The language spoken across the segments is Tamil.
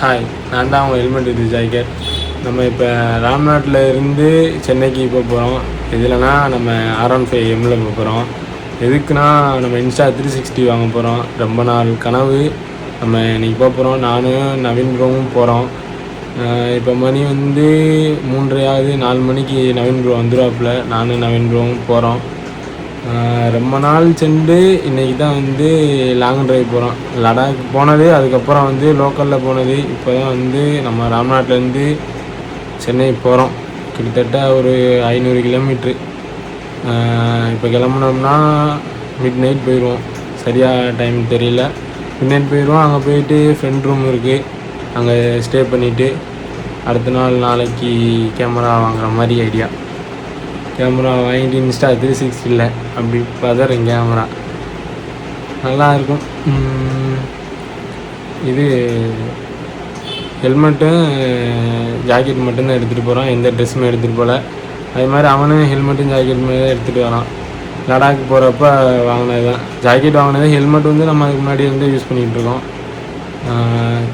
ஹாய், நான் தான் அவங்க ஹெல்மெட் இது ஜாக்கெட். நம்ம இப்போ ராம்நாட்டில் இருந்து சென்னைக்கு இப்போ போகிறோம். எதுலனா நம்ம R15 எம்மில் போகிறோம். எதுக்குன்னா நம்ம இன்ஸ்டா 360 வாங்க போகிறோம். ரொம்ப நாள் கனவு. நம்ம இன்றைக்கி போகிறோம். நானும் நவீன் ப்ரோவும் போகிறோம். இப்போ மணி வந்து 3:30 4 மணிக்கு நவீன் ப்ரோ வந்துடுவாப்புல. நானும் நவீன் ப்ரோவும் போகிறோம். ரொம்ப நாள் சென்று இன்றைக்கி தான் வந்து லாங் ட்ரைவ் போகிறோம். லடாக் போனது, அதுக்கப்புறம் வந்து லோக்கலில் போனது. இப்போ தான் வந்து நம்ம ராம்நாட்லேருந்து சென்னை போகிறோம். கிட்டத்தட்ட ஒரு 500 கிலோமீட்ரு. இப்போ கிளம்புனோம்னா மிட் நைட் போயிடுவோம். சரியாக டைம் தெரியல. மிட் நைட் போயிடுவோம். அங்கே போயிட்டு ஃப்ரெண்ட் ரூம் இருக்குது, அங்கே ஸ்டே பண்ணிவிட்டு அடுத்த நாளைக்கு கேமரா வாங்குகிற மாதிரி ஐடியா. கேமரா வாங்கிட்டு இன்ஸ்டா 360 இல்லை, அப்படி பதறேன். கேமரா நல்லாயிருக்கும். இது ஹெல்மெட்டும் ஜாக்கெட் மட்டும்தான் எடுத்துகிட்டு போகிறான். எந்த ட்ரெஸ்ஸுமே எடுத்துகிட்டு போகல. அதே மாதிரி அவனும் ஹெல்மெட்டும் ஜாக்கெட்டுமே தான் எடுத்துகிட்டு வரான். லடாக் போகிறப்ப வாங்கினது தான் ஜாக்கெட். வாங்கினது ஹெல்மெட் வந்து நம்ம அதுக்கு முன்னாடி வந்து யூஸ் பண்ணிகிட்ருக்கோம்.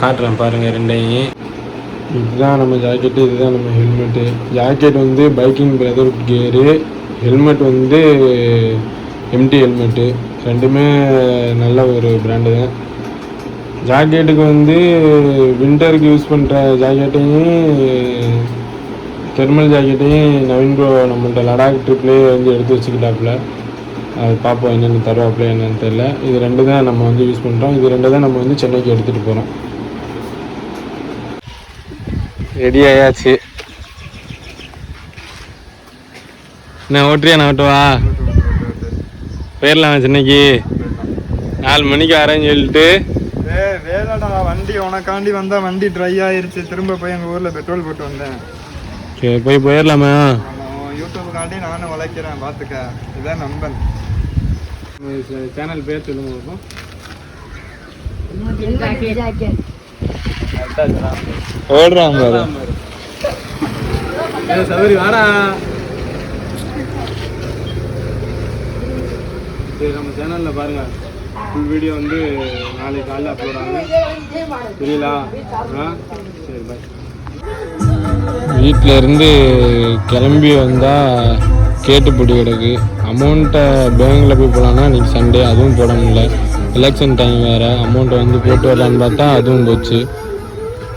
காட்டுறேன் பாருங்கள் ரெண்டையும். இதுதான் நம்ம ஜாக்கெட்டு, இதுதான் நம்ம ஹெல்மெட்டு. ஜாக்கெட் வந்து பைக்கிங் பிரதர்வுட் கியரு, ஹெல்மெட் வந்து எம்டி ஹெல்மெட்டு. ரெண்டுமே நல்ல ஒரு பிராண்டு தான். ஜாக்கெட்டுக்கு வந்து விண்டருக்கு யூஸ் பண்ணுற ஜாக்கெட்டையும் தெர்மல் ஜாக்கெட்டையும் நவீன் ப்ரோ நம்மள்கிட்ட லடாக் ட்ரிப்லேயே வந்து எடுத்து வச்சுக்கிட்டாப்புல. அது பார்ப்போம் என்னென்னு தருவாப்புல என்னென்னு தெரியல. இது ரெண்டு தான் நம்ம வந்து யூஸ் பண்ணுறோம். இது ரெண்டு தான் நம்ம வந்து சென்னைக்கு எடுத்துகிட்டு போகிறோம். ரெடி ஆயாச்சு. என்ன ஓட்டுறியா? நான் ஓட்டுவா? போயிடலாம் சென்னைக்கு. 4 மணிக்கு வரேன்னு சொல்லிட்டு வேலைடா. வண்டி உனக்காண்டி வந்தா வண்டி ட்ரை ஆயிருச்சு. திரும்ப போய் எங்கள் ஊரில் பெட்ரோல் போட்டு வந்தேன். சரி, போயிடலாமா? யூடியூபுக்காண்டி நானும் உழைக்கிறேன், பார்த்துக்க. இதான் நம்பன். சேனல் பேர் சொல்லுங்க. ஓடுறான் பாரு. சௌரி வாடா. சரி, நம்ம சேனலில் பாருங்கள். ஃபுல் வீடியோ வந்து நாளைக்கு காலையில் அப்லோட் ஆகும். புரியலா? சரி, பாய். வீட்டில் இருந்து கிளம்பி வந்தால் கேட்டுப்படி கிடக்கு. அமௌண்ட்டை பேங்கில் போய் போகலான்னா இன்றைக்கி சண்டே, அதுவும் போட முடியல. எலெக்ஷன் டைம் வேறு. அமௌண்ட்டை வந்து போட்டு வரலான்னு பார்த்தா அதுவும் போச்சு.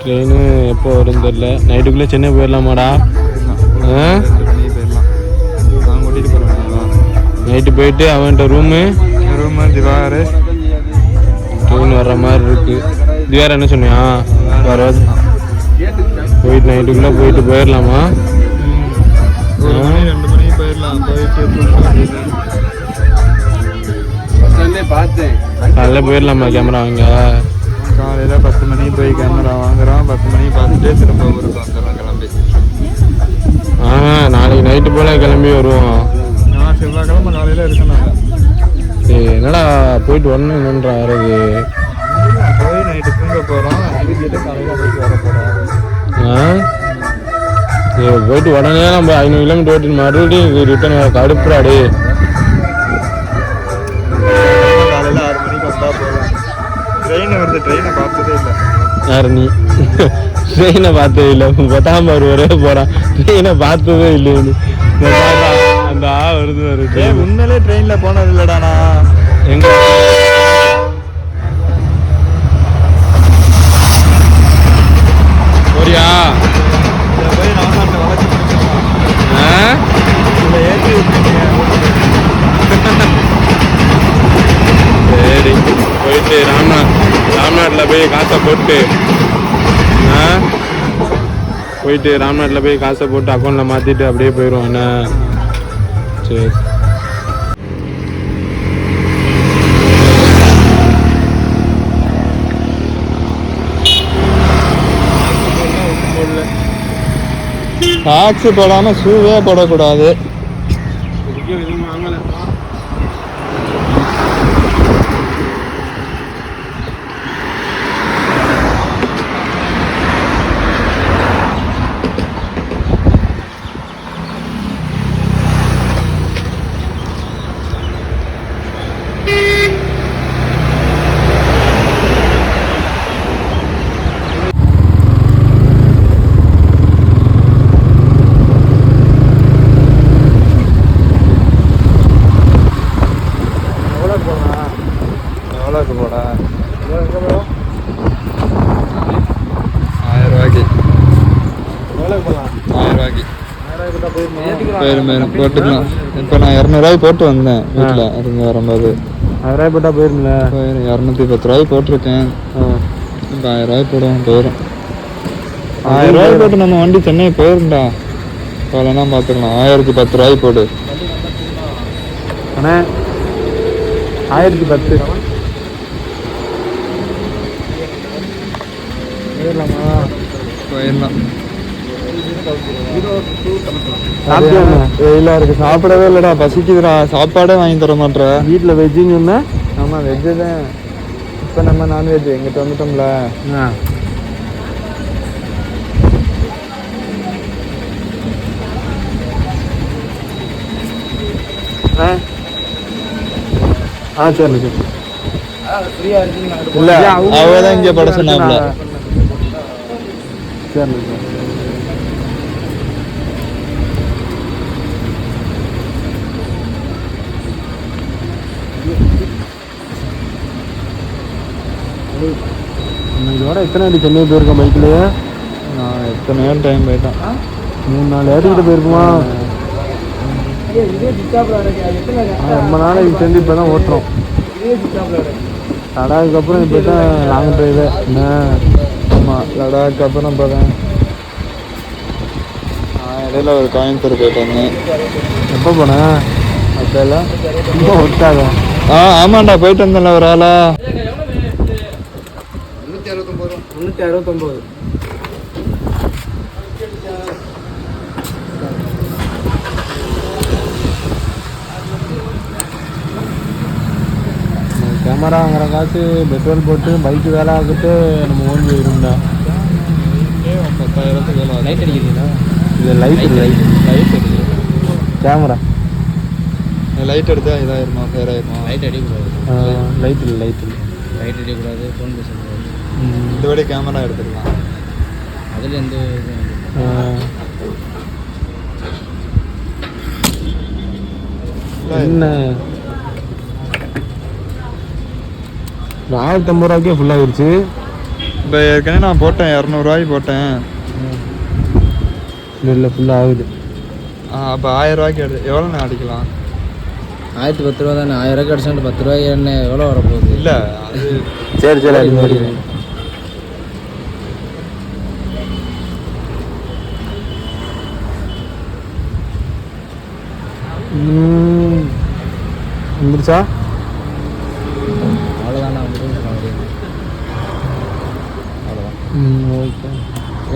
ட்ரெயினு எப்போ வரும் தெரில. நைட்டுக்குள்ளே சென்னை போயிடலாமாடா? நைட்டு போயிட்டு அவன்கிட்ட ரூமு திவாரு ட்ரெயின் வர்ற மாதிரி இருக்குது. திவார் என்ன சொன்னியா? வராது. போயிட்டு நைட்டுக்குள்ளே போயிடலாமா? 2 மணிக்கு போயிடலாம். காலையில் போயிடலாமா கேமரா வாங்க? காலையில் 10 மணிக்கு போய் கேமரா வாங்குறோம். 10 மணிக்கு பார்த்துட்டு திரும்ப ஊருக்கு வந்துடுறோம் கிளம்பி. நாளைக்கு நைட்டு போல் கிளம்பி வருவோம். நான் செவ்வாய்க்கிழமை காலையில் இருக்கணும். சரி, என்னடா போயிட்டு வரணும் என்னன்றா வர்றது? போய் நைட்டு தூங்க போகிறோம். வீட்டுக்கிட்ட காலையில் போயிட்டு வர போகிறோம். போயிட்டு உடனே நம்ம 500 கிலோமீட்டர் ஓட்டிட்டு மறுபடியும் ரிட்டர்ன் வர கடுப்புறாடி. காலையில் 6 மணிக்கு வந்தால் போகலாம். ட்ரெயின் வருது. ட்ரெயினை பார்த்ததே இல்லை. யார் நீ? ட்ரெயினை பார்த்ததே இல்லை. 10ஆம் பாரு ஒரே போகிறான். ட்ரெயினை பார்த்ததே இல்லைன்னு அந்த வருது வருது. உண்மையிலே ட்ரெயினில் போனது இல்லைடாண்ணா. எங்க போறியா? போய் ராம்நாட்டை வளர்ச்சி இதில் ஏற்றி விட்டுருக்கீங்க. சரி, போயிட்டு ராம்நாட்டில் போய் காசை போட்டு அக்கௌண்ட்டில் மாற்றிட்டு அப்படியே போயிடுவோம். என்ன? சரி. டாக்ஸி போடாமல் ஷூவே போடக்கூடாது. ரூபாய்க்கு எவ்வளோ போகலாம்? 1000 ரூபாய்க்கு 1000 கிட்ட போயிருமா? போயிரும் போட்டுக்கலாம். இப்போ நான் 200 போட்டு வந்தேன் வீட்டில். அதுங்க வரும்போது 1000 போட்டால் போயிருமில்ல? போயிடும். 210 போட்டிருக்கேன். இப்போ 1000 போடுவோம். போயிடும். 1000 போட்டு நம்ம வண்டி சென்னை போயிருந்தா போகலன்னா பார்த்துக்கலாம். 1010 போடு. அண்ணே 1010 போயிடலாமா? போயிடலாம். வெயிலாக இருக்குது. சாப்பிடவே இல்லைடா, பசிக்குதுடா. சாப்பாடே வாங்கி தர மாட்டேற. வீட்டில் வெஜ்ஜுன்னு சொன்னேன். ஆமாம், வெஜ்ஜு தான். இப்போ நம்ம நான்வெஜ் எங்கிட்ட வந்துட்டோம்ல. சரி சரி. இல்லை, அவ தான் இங்கே பட சொன்னாப்ல. சரி சார். இதோட எத்தனை அடி சென்னை போயிருக்கேன் பைக்லேயே? நான் எத்தனையோ டைம் போயிட்டேன். 3-4 ஏறிக்கிட்ட போயிருக்குமா? ரொம்ப நாளைக்கு சேர்ந்து இப்போ தான் ஓட்டுறோம். லடாக்கு அப்புறம் இப்போ தான் லாங் ட்ரைவே. என்ன? ஆமாம், லடாக்கு அப்புறம் இப்போ தான். இடையில ஒரு கோயம்புத்தூர் போயிட்டு வந்தேன். எப்போ போனேன்? அப்போல்லாம் ரொம்ப ஒட்டாக. ஆமாண்டா, போயிட்டு வந்தேன்ல ஒரு ஆளா. 369. கேமரா வாங்குற காசு பெட்ரோல் போட்டு பைக்கு வேலை ஆகிட்டு நம்ம ஓன் போயிருந்தா 10,000 வேலை. லைட் அடிக்கிறீங்களா? இது லைட் அடிக்குது. கேமரா லைட் எடுத்தா இதாயிருமா, ஃபேர் ஆயிருமா? லைட் அடிக்கக்கூடாது. லைட் இல்லை. லைட் அடிக்கக்கூடாது. ஃபோன் பேசக்கூடாது. இந்த வாட்டி கேமரா எடுத்துக்கலாம். அதில் எந்த என்ன 1050 ரூபாய்க்கே ஃபுல்லாகிடுச்சு. இப்போ ஏற்கனவே நான் போட்டேன், 200 போட்டேன். இல்லை ஃபுல்லாக ஆகுது. அப்போ 1000 ரூபாய்க்கு எடுத்து எவ்வளோ நான் அடிக்கலாம்? 1010 ரூபா தானே. 1000 ரூபாய்க்கு அடிச்சுட்டு 10 ரூபாய்க்கு என்ன எவ்வளோ வரப்போகுது? இல்லை, அது சரி அது மாதிரி. வந்துருச்சா? அவ்வளோதாண்ணா. அவ்வளோதான். ஓகே.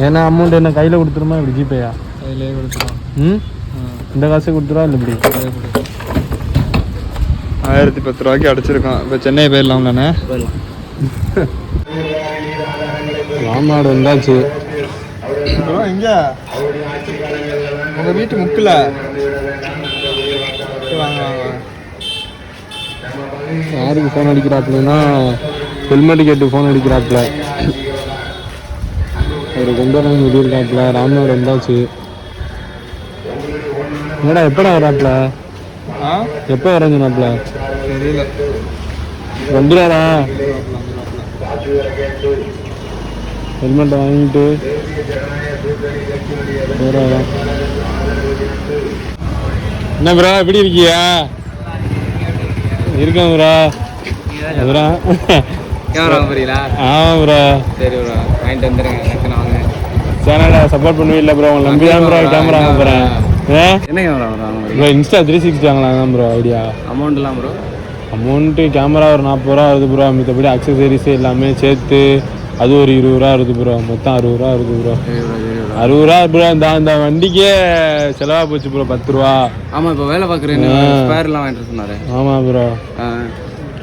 ஏன்னா அமௌண்ட் என்ன கையில் கொடுத்துருமா இப்படி ஜிபேயா? கையிலே கொடுத்துக்கலாம். இந்த காசு கொடுத்துருவா இல்லை இப்படி? 1010 ரூபாய்க்கு அடிச்சிருக்கான். இப்போ சென்னை போயிடலாம்லண்ணே? போயிடலாம். ராம்நாடு வந்தாச்சு. அப்புறம் எங்கே உங்கள் வீட்டு முக்கில் வாங்க. யாருக்கு ஃபோன் அடிக்கிறாப்புலன்னா ஹெல்மெட் கேட்டு ஃபோன் அடிக்கிறாப்புல. அவர் கொண்டு வரணும் சொல்லியிருக்காப்புல. ராம்நாடு வந்தாச்சு. என்னடா எப்படா வராப்புல? எப்போ வரஞ்சுனாப்புல? தெரியல. வந்துடாரா? ஹெல்மெட்டை வாங்கிட்டு போறாரா? என்ன ப்ரோ எப்படி இருக்கியா? இருக்கேன் ப்ரோ. ப்ரோ கேமரா போறீங்களா? ஆமாம் ப்ரோ. சரி ப்ரோ, வாங்கிட்டு வந்துடுங்க. எனக்கு நான் வாங்க. சேனலை சப்போர்ட் பண்ணுவீல்ல ப்ரோ? உங்களை நம்பி தான் ப்ரோ கேமரா வாங்க போகிறேன். என்ன கேமரா வாங்க ப்ரோ இன்ஸ்டா 360 வாங்கலாம் தான் ப்ரோ ஐடியா. அமௌண்ட்லாம் ப்ரோ? அமௌண்ட்டு கேமரா ஒரு 40 ரூபா வருது ப்ரோ. மற்றபடி அக்சசரிஸ் எல்லாமே சேர்த்து அது ஒரு 20 ரூபா வருது ப்ரோ. மொத்தம் 60 ரூபா வருது ப்ரோ. 60 ரூபா ப்ரோ. இந்த வண்டிக்கே செலவாக போச்சு ப்ரோ 10 ரூபா. ஆமாம், இப்போ வேலை பார்க்குறேன். ஸ்பேர்லாம் வாங்கிட்டு சொன்னார். ஆமாம் ப்ரோ.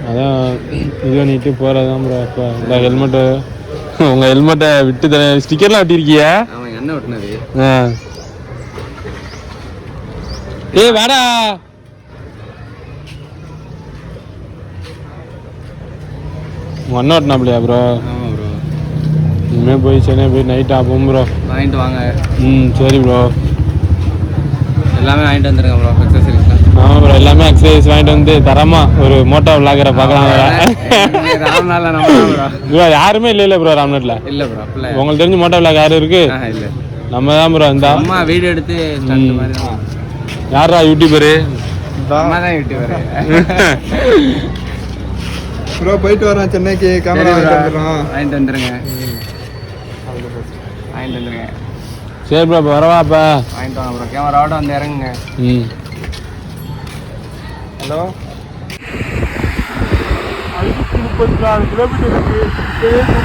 அதான் இது பண்ணிட்டு போகிறது தான் ப்ரோ. இப்போ இந்த ஹெல்மெட்டு உங்கள் ஹெல்மெட்டை விட்டு தரேன். ஸ்டிக்கர்லாம் ஒட்டியிருக்கியா? ஆமாம், என்ன ஒட்டினது? ஏய் வாடா. ஒன் ஓட்டினாப்லையா ப்ரோ? ஆமாம் ப்ரோ. இனிமேல் போய் சென்னை போய் நைட் ஆகும் ப்ரோ. வாங்கிட்டு வாங்க. சரி ப்ரோ. எல்லாமே வாங்கிட்டு வந்துருங்க ப்ரோ, அக்சசரிஸ்லாம். ஆமாம் ப்ரோ, எல்லாமே எக்ஸசைஸ் வாங்கிட்டு வந்து தரமா ஒரு மோட்டோ விளாகரை பார்க்கலாம் ராம்நாட்ல நம்ம ப்ரோ. யாருமே இல்லை ப்ரோ ராம்நாட்டில். இல்லை ப்ரோ அப்படிலாம் உங்களுக்கு தெரிஞ்சு மோட்டோ விளாக் யாரும் இருக்கு? இல்லை. நம்ம தான் ப்ரோ. இந்த அம்மா வீடியோ எடுத்து ஸ்டண்ட் மாதிரி தான். யாரா யூடியூபரு? அம்மா தான் யூடியூபர். ப்ரோ போயிட்டு வரோம் சென்னைக்கு. கேமரா வாங்கிட்டு வந்துருங்க. வாங்கிட்டு வந்துருங்க. சரி ப்ரோ, இப்போ வரவா? அப்போ வாங்கிட்டு வாங்க ப்ரோ. கேமராவோட வந்து இறங்குங்க. ஹலோ. 34 கிலோமீட்டர் இருக்கு.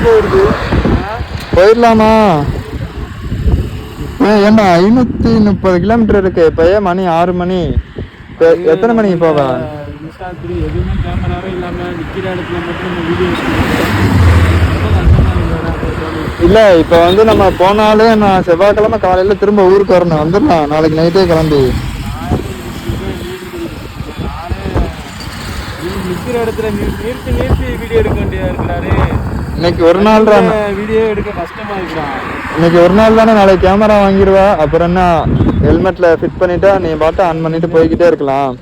வருது. போயிடலாமா? ஏன்னா 530 கிலோமீட்டர் இருக்கு. இப்போ மணி 6 மணி. எத்தனை மணிக்கு போவேன்? எதுவுமே கேமராவே இல்லாமல் நிற்கிற இடத்துல மட்டும் நம்ம வீடியோ இல்லை. இப்போ வந்து நம்ம போனாலே நான் செவ்வாய்க்கிழமை காலையில் திரும்ப ஊருக்கு வரணும். வந்துடலாம் நாளைக்கு நைட்டே கிளம்பி. நிற்கிற இடத்துல நிறுத்தி வீடியோ எடுக்க வேண்டியதா இருக்கிறாரு. இன்னைக்கு ஒரு நாள் தான் வீடியோ எடுக்க கஷ்டமா இருக்கிறான். இன்னைக்கு ஒரு நாள் தானே. நாளைக்கு கேமரா வாங்கிடுவா. அப்புறம் என்ன, ஹெல்மெட்ல ஃபிட் பண்ணிட்டா நீ பாட்டு ஆன் பண்ணிட்டு போய்கிட்டே இருக்கலாம்.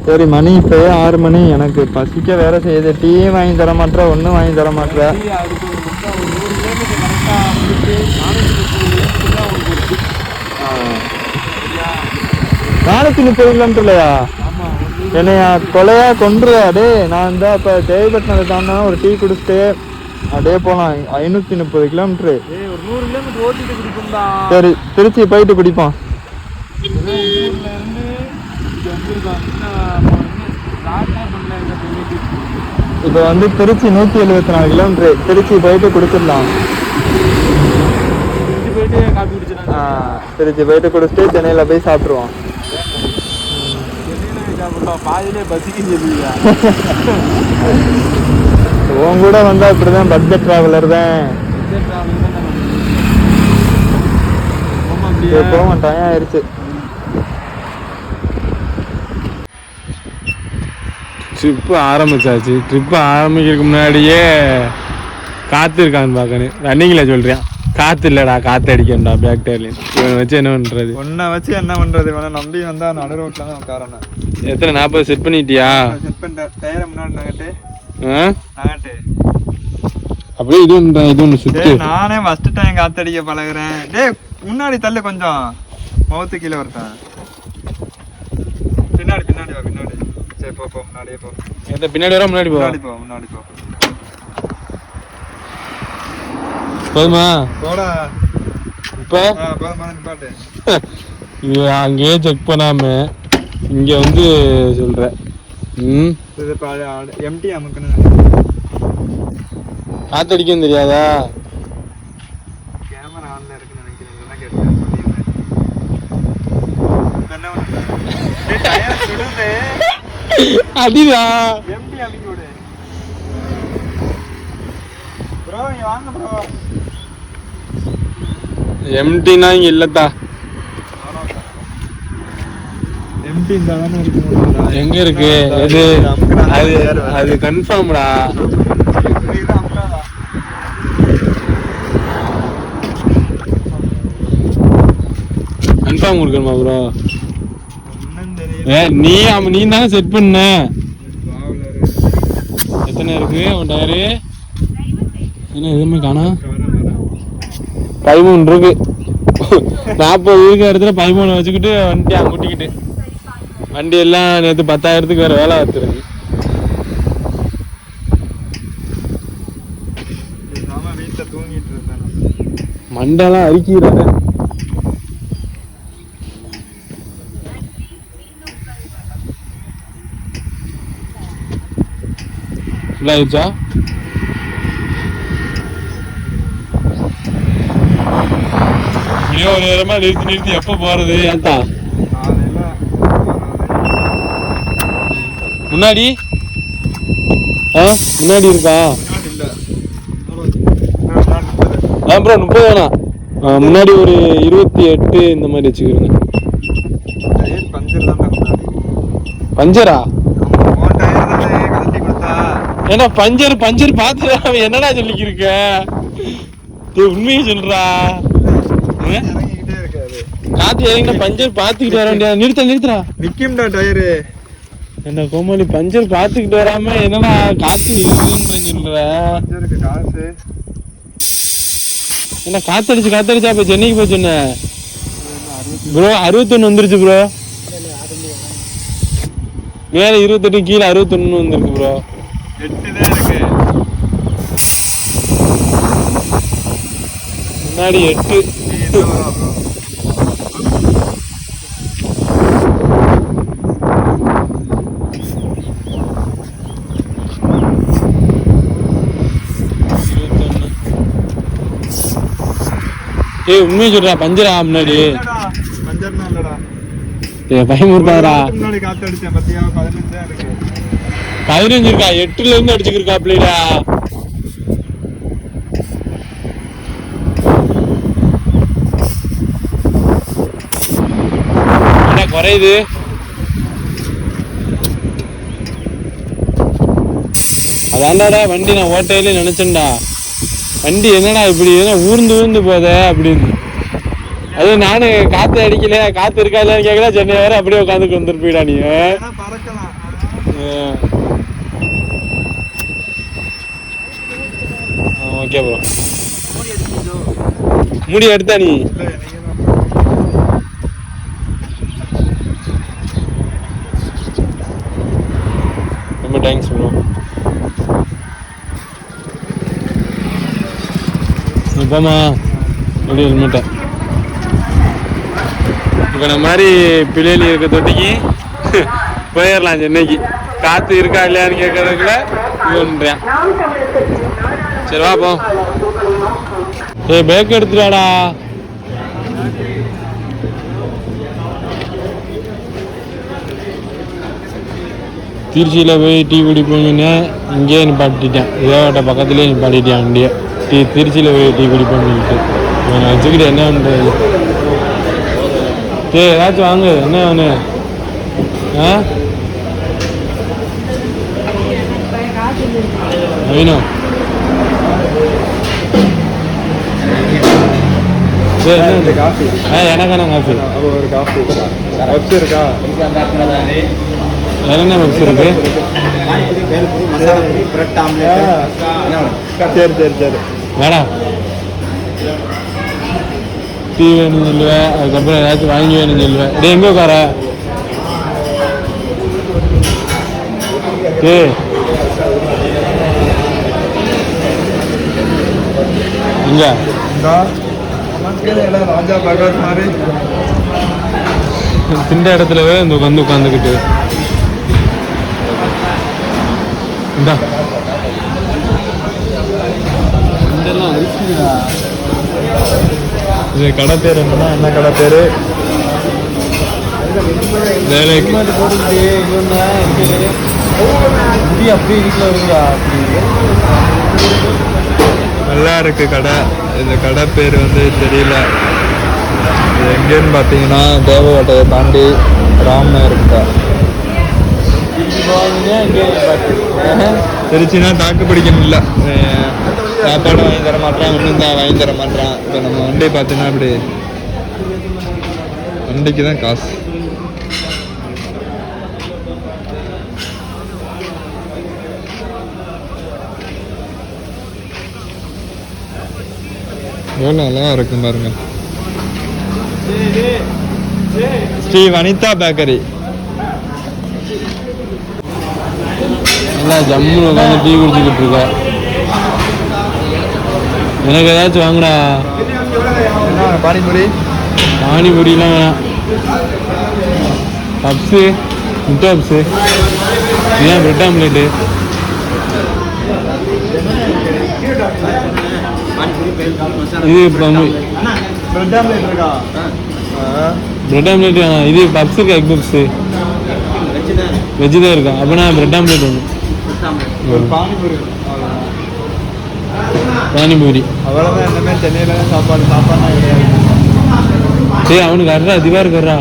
சரி, மணி இப்போ 6 மணி. எனக்கு பசிக்க வேற செய்யுது. டீயும் வாங்கி தர மாட்டேற, ஒன்றும் வாங்கி தர மாட்டேற. 430 கிலோமீட்டர் இல்லையா? என்னையா கொலையா கொன்றுவா டே. நான் இந்த இப்போ தேவைப்பட்டினதை தானே ஒரு டீ குடிச்சிட்டு அப்படியே போகலாம். 530 கிலோமீட்டரு. ஒரு 100 கிலோமீட்டர் ஓட்டிட்டு குடிப்போம்டா. சரி, திருச்சி போயிட்டு குடிப்போம். இப்போ வந்து திருச்சி 174 கிலோமீட்டரு. திருச்சி போயிட்டு குடிச்சிடலாம். திருச்சி போயிட்டு குடிச்சிட்டு சென்னையில் போய் சாப்பிட்ருவோம். பாதிலே பசிக்கும் சொல்லுவீங்க. உன் கூட வந்தா இப்படிதான். பட்ஜெட் டிராவலர் தான். போக மாட்டான். ஆயிடுச்சு. ட்ரிப்பு ஆரம்பிச்சாச்சு. ட்ரிப்பு ஆரம்பிக்கிறதுக்கு முன்னாடியே காற்று இருக்கான்னு பார்க்கணும். ரன்னிங்கில் சொல்கிறேன். காற்று இல்லைடா, காற்று அடிக்கண்டா பேக் டயர்லையும். இவனை வச்சு என்ன பண்ணுறது? ஒன்றை வச்சு என்ன பண்ணுறது? இவனை நம்பி வந்தால் நடு ரோட்டில் தான் உட்காரணும். எத்தனை 40 செட் பண்ணிட்டியா? செட் பண்ணிட்டேன். டயரை முன்னாடி நகட்டு. அப்படியே இது ஒன்று சுற்றி. நானே ஃபஸ்ட்டு டைம் காற்றடிக்க பழகுறேன். முன்னாடி தள்ளு கொஞ்சம். மவுத்து கீழே வரட்டேன். பின்னாடி வா. பின்னாடி. சரி போ. முன்னாடியே போ. பின்னாடி வர முன்னாடி போ. முன்னாடி போ. போதுமா? போடா. இப்போ பாட்டு இது அங்கேயே செக் பண்ணாம இங்க வந்து சொல்ற. எம்டி அமுக்கணும். காத்தடிக்கும் தெரியாதா? கேமரா ஆன்ல இருக்குன்னு நினைக்கிறேன். கேட்டேன். அடிடா. எம்டி அமுக்கி விடு ப்ரோ. இங்க வாங்க ப்ரோ. எம்டினா இங்க இல்லத்தா. எம்டி இந்த தானே இருக்கு. எங்க இருக்கு? அது கன்ஃபார்ம்டா. கன்ஃபார்ம் கொடுக்கணுமா ப்ரோ? நீ தானே செட் பண்ண. எத்தனை இருக்கு உன் டயரு? என்ன எதுவுமே காணா? 13 இருக்கு. 40 இருக்கிற இடத்துல 13 வச்சுக்கிட்டு வண்டி அங்குட்டிக்கிட்டு வண்டி எல்லாம் நேற்று 10,000க்கு வேற வேலை வச்சிருக்கு. வீட்டில் தூங்கிட்டு இருந்தேன். மண்டெல்லாம் அரிக்கிறாங்க. ஃபுல் ஆயிடுச்சா? ஒரு நேரமா நிறுத்தி எப்ப போறது? ஏன்டா முன்னாடி முன்னாடி இருக்கா? அப்புறம் 30 வேணாம். முன்னாடி ஒரு 28 இந்த மாதிரி வச்சுக்கிறேங்க. பஞ்சரா? ஏன்னா பஞ்சர் பார்த்து அவன் என்னடா சொல்லிக்கிருக்க? உண்மையை சொல்றா. காத்து இறங்கினா பஞ்சர் பாத்துக்கிட்டு வர வேண்டிய. நிறுத்துறா நிக்கும்டா டயரு. என்ன கோமாளி பஞ்சர் பாத்துக்கிட்டு வராம என்னடா காத்து இருக்குன்ற சொல்ற காசு என்ன காத்தடிச்சா இப்ப சென்னைக்கு போய் சொன்ன ப்ரோ 61 வந்துருச்சு ப்ரோ. மேல 28 கீழே 61 வந்துருக்கு ப்ரோ. 8 தான் இருக்கு முன்னாடி 8. ஏய் உண்மையை சொல்றா பஞ்சரா முன்னாடி பயமுறுத்தாரா? 15 இருக்கா? 8ல இருந்து அடிச்சுக்கிருக்கா பிள்ளைடா. என்ன குறையுது? அதான்டாடா வண்டி நான் ஓட்டையில நினைச்சேன்டா. வண்டி என்னடா இப்படி ஊர்ந்து போத அப்படின்னு. அது நானு காத்து அடிக்கல, காத்து இருக்கா இல்லையான்னு கேட்கல. சென்னை வேற அப்படியே உட்காந்துட்டு வந்துருப்பீடா நீ. Okay bro. முடி எடுத்தா நீ? ரொம்ப தேங்க்ஸ் ப்ரோ. இப்போமா எப்படி ஹெல்மெட்டை இப்போ நம்ம மாதிரி பிள்ளைலி இருக்க தொட்டிக்கு போயிடலாம் சென்னைக்கு. காற்று இருக்கா இல்லையான்னு கேட்கறதுக்குள்ள இதுன்றேன். சரி வாப்போ. பேக் எடுத்துடாடா. திருச்சியில் போய் டீ குடிப்போங்கன்னு இங்கேயே நிப்பாட்டிட்டேன். இதோட்ட பக்கத்துலேயே நிப்பாட்டிட்டேன் வண்டியை. திருச்சியில் போய் டீ குடிப்போம்னுட்டு நான் வச்சுக்கிட்டு என்ன பண்ணுறது? சரி ஏதாச்சும் வாங்க. என்ன வேணும்? வேணும் எனக்கான காஃபி. ஒரு காஃபி பப்ஸ் இருக்கா? என்னென்ன பப்ஸ் இருக்கு? சரி வேடா டீ வேணும்னு சொல்லுவேன். அதுக்கப்புறம் ஏதாச்சும் வாங்கி வேணும்னு சொல்லுவேன். டே எங்கே உட்கார? இங்க ராஜா பகவத் மாதிரி திண்ட இடத்துலவே இந்த உட்காந்துக்கிட்டு இந்தா இது கடை பேர் என்னன்னா? என்ன கடை பேரு? வேலைக்கு அப்படி வீட்டில் இருக்குதா? நல்லா இருக்கு கடை. இந்த கடை பேர் வந்து தெரியல. இது எங்கேன்னு பார்த்தீங்கன்னா தேவகோட்டையை தாண்டி ராம இருக்கா. திருச்சின்னா தாக்கு பிடிக்கணும். இல்லை சாப்பாடு வாங்கி தர மாட்டான், ஒன்றும் தான் வாங்கி தர மாட்டான். இப்போ நம்ம வண்டி பார்த்தீங்கன்னா இப்படி வண்டிக்கு தான் காசு. எவ்வளோ நல்லா இருக்கும் பாருங்க. ஸ்ரீ வனிதா பேக்கரி. நல்லா ஜம்மு உட்காந்து டீ குடிச்சுக்கிட்டு இருக்க. எனக்கு ஏதாச்சும் வாங்கடா. பானிபூரிலாம் வேணாம். பப்ஸு, முட்டை பப்ஸு, இதுதான் பிரெட் ஆம்லேட்டு. இது பிரெட் ஆம்லேட் வேணாம். இது பப்ஸ் இருக்கா? எக் பப்ஸு வெஜ்ஜு தான் இருக்கா? அப்போ நான் பிரெட் ஆம்லேட் ஒன்று. பானிபூரி அவ்வளோதான். எல்லாமே சென்னையில் சாப்பாடு கிடையாது. சரி அவனுக்கு அட்ரா திவார் கர்றா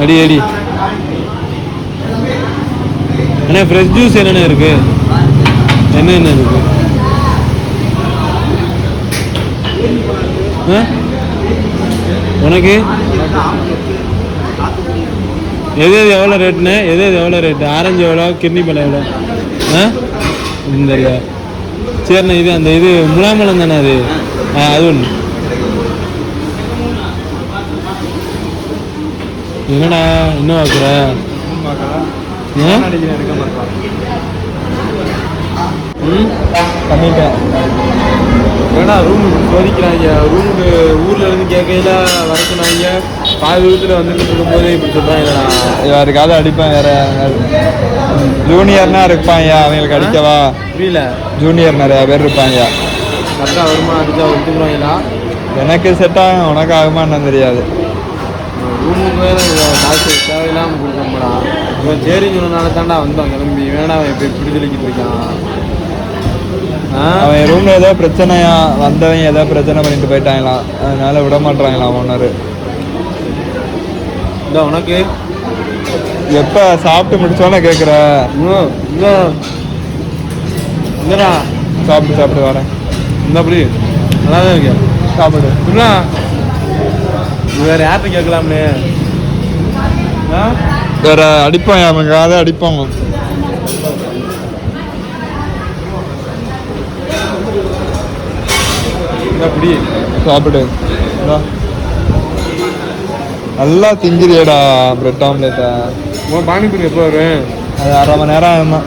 அடி அடி. அண்ணா ஃப்ரெஷ் ஜூஸ் என்னென்ன இருக்கு? என்னென்ன இருக்கு? உனக்கு எது எவ்வளோ ரேட்டுண்ணே? எது எவ்வளோ ரேட்டு? ஆரஞ்சு எவ்வளோ? கிர்னி பழம் எவ்வளோ? இந்த சரிண்ணே. இது அந்த இது முலாம்பழம் தானே அது? அது ஒன்று. என்னடா இன்னும் பார்க்குற? பண்ணிட்டேன். ஏன்னா ரூம் சோதிக்கிறாங்க. ரூமுக்கு ஊரில் இருந்து கேட்கையில வரச்சுனாங்க. பாதி வீட்டில் வந்துட்டு இருக்கும்போது இப்படி சொல்கிறாங்கடா. யாருக்காவது அடிப்பேன். வேற ஜூனியர்னா இருப்பாங்க, அவங்களுக்கு அடிக்கவா? புரியல. ஜூனியர் நிறையா பேர் இருப்பாங்க. கரெக்டாக வருமா அடிச்சா ஒத்துக்குறாங்களா? எனக்கு செட் ஆகும், உனக்கு ஆகுமா என்னன்னு தெரியாது. ரூமுக்கு காசு தேவையில்லாமல் கொடுக்கணும்டா. இவன் சரின்னு சொன்னனால தாண்டா வந்தோம் கிளம்பி. வேணா இப்போ இப்படி சொல்லிக்கிட்டு இருக்கான். அவன் ரூம்ல ஏதோ பிரச்சனையா, வந்தவங்க ஏதோ பிரச்சனை பண்ணிட்டு போயிட்டாங்களாம், அதனால விட மாட்டாங்களாம் ஓனர். இந்த உனக்கு எப்ப சாப்பிட்டு முடிச்சோன்னு கேட்குற? இல்லடா சாப்பிட்டு வரேன். இந்த அப்படி நல்லா தான் இருக்கேன். சாப்பிடு. இல்லை வேற யார்கிட்ட கேட்கலாம்னு வேற அடிப்பாங்க, அவங்க அதை அடிப்பாங்க. அப்படி சாப்பிடு. நல்லா திங்கிறியடா பிரெட் ஆம்லேட்டை. பானிபூரி எப்போ வரும்? அது 1/2 மணி நேரம் ஆகுமா?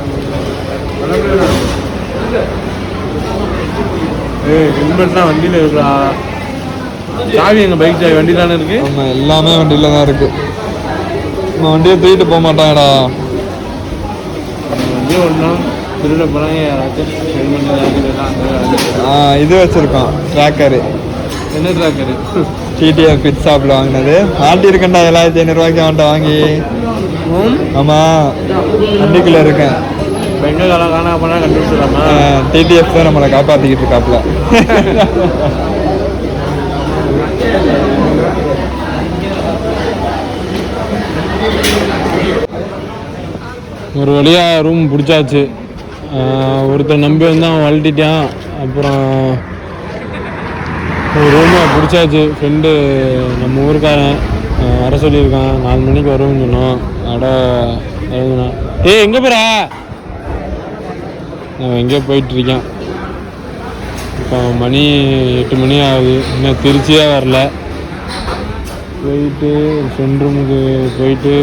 ஹெல்மெட்லாம் வண்டியில் இருக்குடா. சாவி எங்கள் பைக் சாவி வண்டி தானே இருக்கு? ஆமாம், எல்லாமே வண்டியில் தான் இருக்கு. நம்ம வண்டியை தூக்கிட்டு போக மாட்டாங்கடா. வண்டியை ஒன்றா திருட போகிறாங்க யாராச்சும். இது வச்சுருக்கோம் ட்ராக்கரு. என்ன ட்ராக்கரு? டிடிஎஃப் பிட் ஷாப்பில் வாங்கினது. மாட்டியிருக்கேன்டா 7500 அவன்கிட்ட வாங்கி. ஆமாம், வண்டிக்குள்ளே இருக்கேன். எங்கே காணா போனால் கண்டுபிடிச்சிடலாமா? டிடிஎஃப் தான் நம்மளை காப்பாற்றிக்கிட்டு இருக்காப்புல. ஒரு வழியாக ரூம் பிடிச்சாச்சு. ஒருத்தர் நம்பி வந்து அவன் வளர்த்திட்டான். அப்புறம் ஒரு ரூமை பிடிச்சாச்சு. ஃப்ரெண்டு நம்ம ஊருக்காரன் வர சொல்லியிருக்கான். 4 மணிக்கு வரும்னு சொன்னோம். வருதுண்ணா. எங்கே போகிறா? நான் எங்கேயோ போயிட்டுருக்கேன். இப்போ மணி 8 மணி ஆகுது. இன்னும் திருச்சியே வரல. போயிட்டு ஃப்ரெண்ட் ரூமுக்கு போயிட்டு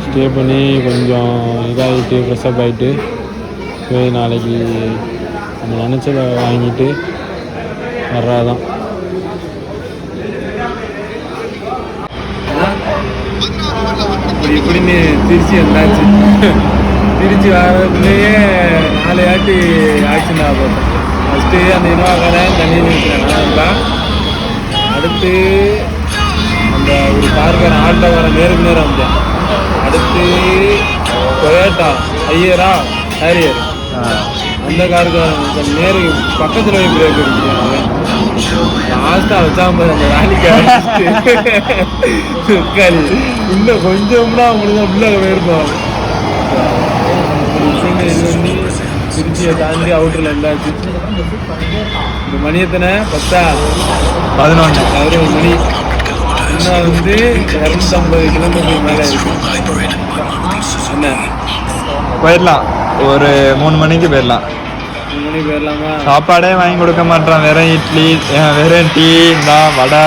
ஸ்டே பண்ணி கொஞ்சம் இதாகிட்டு ஃப்ரெஷ்அப் ஆகிட்டு போய் நாளைக்கு நம்ம நினச்சதை வாங்கிட்டு வர்றாதான். இப்படின்னு திருச்சி வந்தாச்சு. திருச்சி வர்றதுக்குள்ளேயே 4 ஆட்டி ஆக்சிடென்ட் ஆக போட்டேன். ஃபஸ்ட்டு அந்த இனோவாக்காரன் தண்ணி நிறுத்தினேன். அடுத்து அந்த ஒரு காருக்காரன் ஆட்டோ வர நேருக்கு நேரம் வந்தேன். அடுத்து டொயோட்டா ஹையரா ஹேரியர், அந்த காருக்காரன் நேரு பக்கத்தில் போய் பிரேக் அடிக்கிறாங்க. லாஸ்ட்டாக வச்சாம அந்த வேலைக்கு இன்னும் கொஞ்சம்னா அவங்களுக்கு உள்ளே போயிருப்பாங்க. இது பண்ணி திருச்சியை தாண்டி அவுட்டரில் இருந்தாச்சு. இந்த மணி எத்தனை? 10 11 மணி. இன்னும் வந்து 250 கிலோமீட்டர் மேலே இருக்கு. என்ன போயிடலாம், ஒரு 3 மணிக்கு போயிடலாம். 3 மணிக்கு போயிடலாமா? சாப்பாடே வாங்கி கொடுக்க மாட்டான். வெறும் இட்லி, வெறும் டீ, இந்த வடை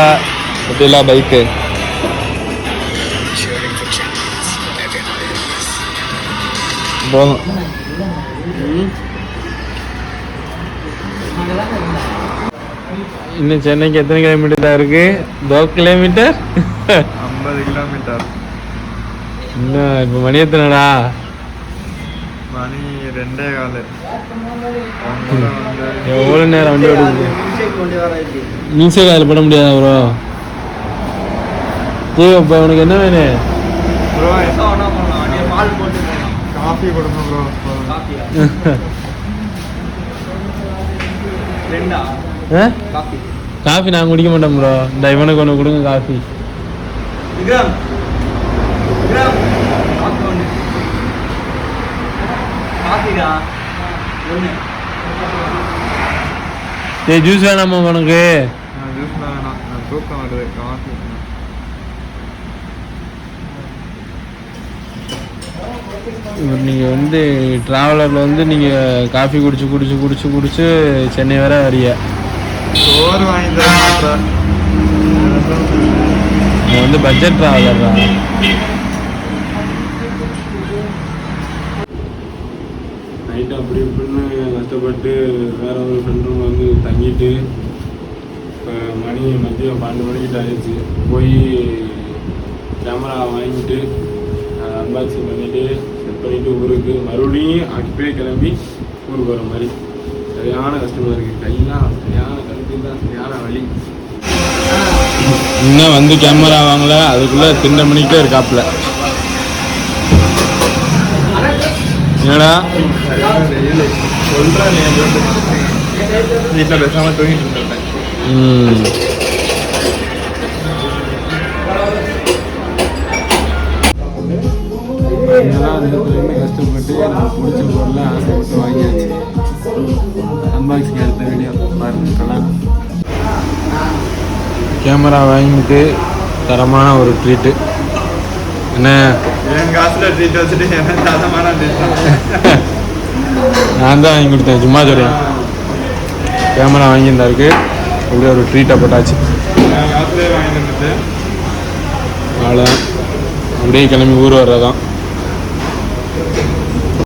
இப்படிலாம் பைக்கு. போதும். இன்னும் சென்னைக்கு எத்தனை கிலோமீட்டர் தான் இருக்கு? 2 கிலோமீட்டர், 50 கிலோமீட்டர். இன்னும் இப்போ மணி எத்தனைடா? மணி 2:15. எவ்வளோ நேரம் வண்டி ஓடுது? மியூசிக் அதில் பண்ண முடியாதா ப்ரோ? இப்போ உனக்கு என்ன வேணும்? காஃபி கொடுங்க ப்ரோ. காஃபி நான் குடிக்க மாட்டேன் ப்ரோ. இந்த இவனுக்கு ஒன்று கொடுங்க காஃபி. ஜூஸ் வேணாமா உனக்கு? ஜூஸ்லாம் வேணாம், நான் தூக்கம் வருது, காஃபி. நீங்கள் வந்து ட்ராவலரில் வந்து நீங்கள் காஃபி குடிச்சு சென்னை வர வரீங்க. சோறு வாங்கி தர மாட்டேன். நீங்கள் வந்து பட்ஜெட் ட்ராவலர் தான். நைட்டு அப்படி இப்படின்னு கஷ்டப்பட்டு வேற ஒரு ஃப்ரெண்ட் ரூமில் வந்து தங்கிட்டு இப்போ மதியம் 12 மணிக்கிட்ட ஆயிடுச்சு. போய் கேமரா வாங்கிட்டு அன்பாக்சிங் பண்ணிவிட்டு செட் பண்ணிவிட்டு ஊருக்கு மறுபடியும் அப்படியே கிளம்பி ஊருக்கு வர மாதிரி சரியான கஷ்டமாக இருக்குது. கையெல்லாம் சரியான கருத்து தான், சரியான வழி. இன்னும் வந்து கேமரா வாங்கல, அதுக்குள்ளே 3 மணிக்கே இருக்காப்புல. என்னடா சொல்கிறேன், வீட்டில் பேசாமல் தூங்கிட்டு இருந்தேன். கஷ்டப்பட்டு எனக்கு பிடிச்ச பொருளை ஆசைப்பட்டு வாங்கியாச்சு. அன்பாக்சிங் எடுத்த வீடியோ பாருங்க. கேமரா வாங்கிட்டு தரமான ஒரு ட்ரீட்டு. என்ன என் காசில் ட்ரீட் வச்சுட்டு என்ன தரமான ட்ரீட் நான் தான் வாங்கி கொடுத்தேன், சும்மா சொல்கிறேன். கேமரா வாங்கியிருந்தாருக்கு அப்படியே ஒரு ட்ரீட்டை போட்டாச்சு. என் காசுலேயே வாங்கி வந்துட்டு அவ்வளோதான், அப்படியே கிளம்பி ஊர் வர்றதான்.